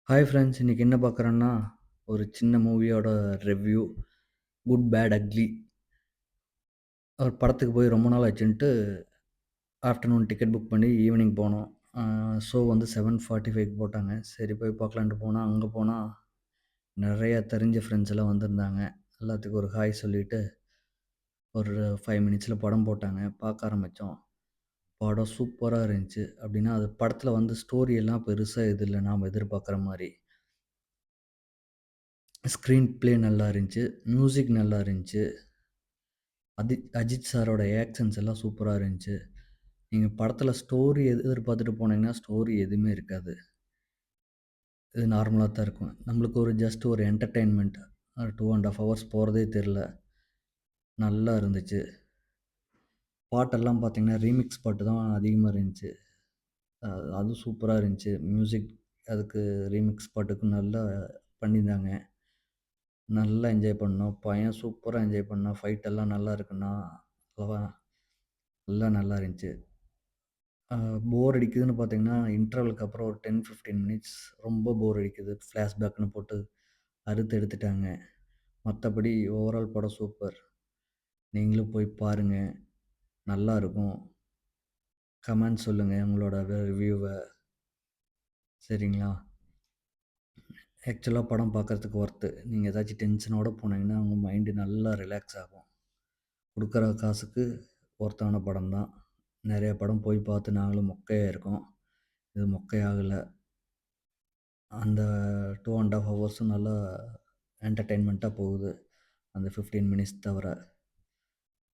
Hi friends! இன்னைக்கு என்ன பார்க்குறோன்னா, ஒரு சின்ன மூவியோட ரிவ்யூ. Good, bad, ugly. ஒரு படத்துக்கு போய் ரொம்ப நாள் ஆச்சுன்ட்டு, ஆஃப்டர்நூன் டிக்கெட் புக் பண்ணி ஈவினிங் போனோம். ஷோ வந்து 7:45க்கு போட்டாங்க. சரி போய் பார்க்கலான்ட்டு போனா, அங்க போனா நெறைய தெரிஞ்ச ஃப்ரெண்ட்ஸ் எல்லாம் வந்திருந்தாங்க. எல்லாத்துக்கும் ஒரு ஹாய் சொல்லிட்டு, ஒரு 5 மினிட்ஸ்ல படம் போட்டாங்க. பார்க்க ஆரம்பிச்சோம். படம் சூப்பரா இருந்துச்சு. அப்படின்னா, அது படத்துல வந்து ஸ்டோரி எல்லாம் பெருசா எதுவும் இல்ல, நாம எதிர்பார்க்குற மாரி. ஸ்க்ரீன் ப்ளே நல்லா இருந்துச்சு. மியூசிக் நல்லா இருந்துச்சு. அஜித் சாரோட ஆக்ஷன்ஸ் எல்லாம் சூப்பரா இருந்துச்சு. நீங்க படத்துல ஸ்டோரி எதிர்பார்த்துட்டு போனீங்கன்னா, ஸ்டோரி எதுவுமே இருக்காது. இது நார்மலா தான் இருக்கும். நம்மளுக்கு ஒரு ஜஸ்ட் ஒரு என்டர்டெயின்மென்ட். 2 1/2 ஹவர்ஸ் போறதே தெரியல. நல்லா இருந்துச்சு. பாட்டெல்லாம் பார்த்தீங்கன்னா, ரீமிக்ஸ் பாட்டு தான் அதிகமா இருந்துச்சு. அ அதுவும் சூப்பரா இருந்துச்சு. மியூசிக் அதுக்கு ரீமிக்ஸ் பாட்டுக்கு நல்லா பண்ணியிருந்தாங்க. நல்லா என்ஜாய் பண்ணோம். பையன் சூப்பரா என்ஜாய் பண்ணான். ஃபைட் எல்லாம் நல்லா இருக்குன்னா, அவன் எல்லாம் நல்லா இருந்துச்சு. போர் அடிக்குதுன்னு பார்த்தீங்கன்னா, இன்டர்வலுக்கு அப்புறம் ஒரு 10, 15 மினிட்ஸ் ரொம்ப போர் அடிக்குது. ஃப்ளாஷ்பேக்ன்னு போட்டு அறுத்து எடுத்துட்டாங்க. மத்தபடி ஓவரால் படம் சூப்பர். நீங்களும் போய் பாருங்க. நல்லாருக்கும். கமெண்ட் சொல்லுங்க உங்களோட ரிவ்யூவ. சரிங்களா? ஆக்சுவலா படம் பார்க்கறதுக்கு ஒர்த்து. நீங்க ஏதாச்சும் டென்ஷனோட போனீங்கன்னா, உங்க மைண்ட் நல்லா ரிலாக்ஸ் ஆகும். குடுக்குற காசுக்கு ஒர்த்தான படம் தான். நெறைய படம் போய் பார்த்து நாங்களும் மொக்கையாயிருக்கோம். இது மொக்கையாகல. அந்த 2 1/2 ஹவர்ஸும் நல்லா என்டர்டெயின்மெண்ட்டா போகுது. அந்த 15 மினிட்ஸ் தவிர.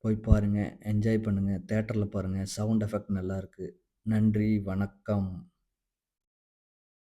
போய் பாருங்க. என்ஜாய் பண்ணுங்க. தியேட்டர்ல பாருங்க. சவுண்ட் எஃபெக்ட் நல்லாருக்கு. நன்றி, வணக்கம்.